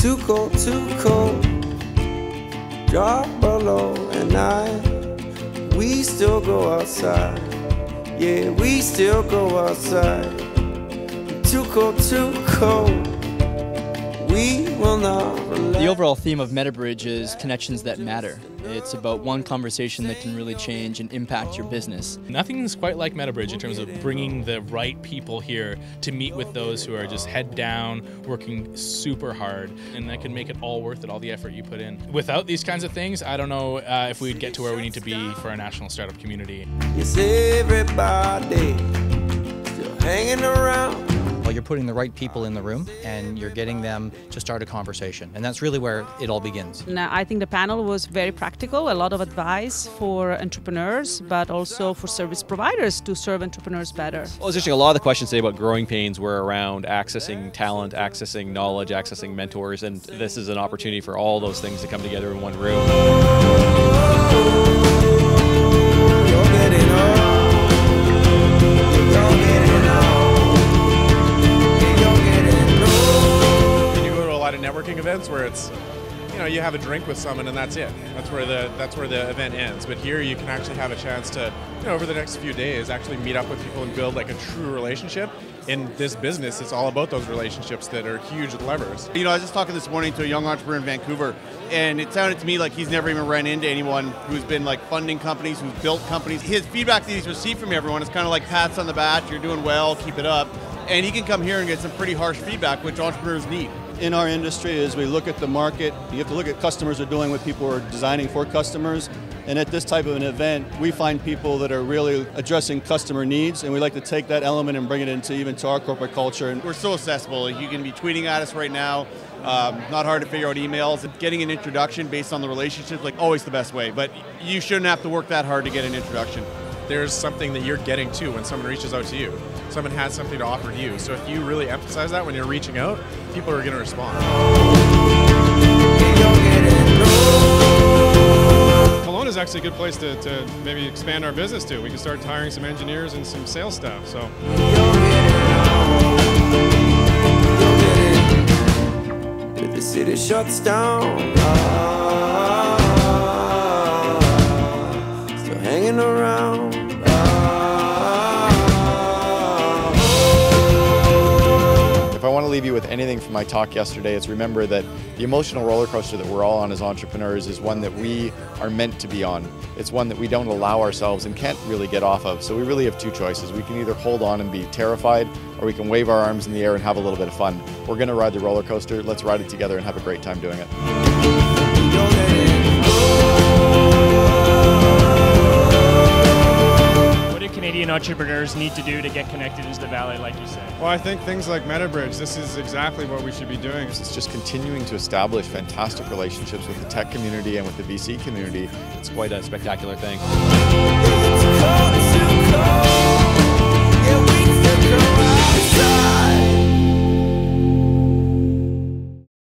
Too cold, drop below at night. We still go outside, yeah, we still go outside. Too cold, we will not relax. The overall theme of Metabridge is connections that matter. It's about one conversation that can really change and impact your business. Nothing's quite like Metabridge in terms of bringing the right people here to meet with those who are just head down, working super hard, and that can make it all worth it, all the effort you put in. Without these kinds of things, I don't know if we'd get to where we need to be for our national startup community. Yes, everybody still hanging around. Well, you're putting the right people in the room and you're getting them to start a conversation. And that's really where it all begins. Now, I think the panel was very practical, a lot of advice for entrepreneurs, but also for service providers to serve entrepreneurs better. Well, it's interesting. A lot of the questions today about growing pains were around accessing talent, accessing knowledge, accessing mentors, and this is an opportunity for all those things to come together in one room. Networking events where it's, you know, you have a drink with someone and that's it. That's where the event ends. But here you can actually have a chance to, you know, over the next few days actually meet up with people and build like a true relationship. In this business, it's all about those relationships that are huge levers. You know, I was just talking this morning to a young entrepreneur in Vancouver, and it sounded to me like he's never even ran into anyone who's been like funding companies, who's built companies. His feedback that he's received from everyone is kind of like pats on the back, you're doing well, keep it up. And he can come here and get some pretty harsh feedback, which entrepreneurs need. In our industry, as we look at the market, you have to look at customers are doing what people are designing for customers. And at this type of an event, we find people that are really addressing customer needs, and we like to take that element and bring it into our corporate culture. And we're so accessible. You can be tweeting at us right now. Not hard to figure out emails. Getting an introduction based on the relationship, like always the best way. But you shouldn't have to work that hard to get an introduction. There's something that you're getting to when someone reaches out to you. Someone has something to offer you. So if you really emphasize that when you're reaching out, people are going to respond. Kelowna is actually a good place to maybe expand our business to. We can start hiring some engineers and some sales staff. So. The city shuts down. Still hanging around. If I want to leave you with anything from my talk yesterday, it's remember that the emotional roller coaster that we're all on as entrepreneurs is one that we are meant to be on. It's one that we don't allow ourselves and can't really get off of. So we really have two choices. We can either hold on and be terrified, or we can wave our arms in the air and have a little bit of fun. We're going to ride the roller coaster. Let's ride it together and have a great time doing it. Canadian entrepreneurs need to do to get connected into the Valley, like you said? Well, I think things like Metabridge, this is exactly what we should be doing. It's just continuing to establish fantastic relationships with the tech community and with the VC community. It's quite a spectacular thing.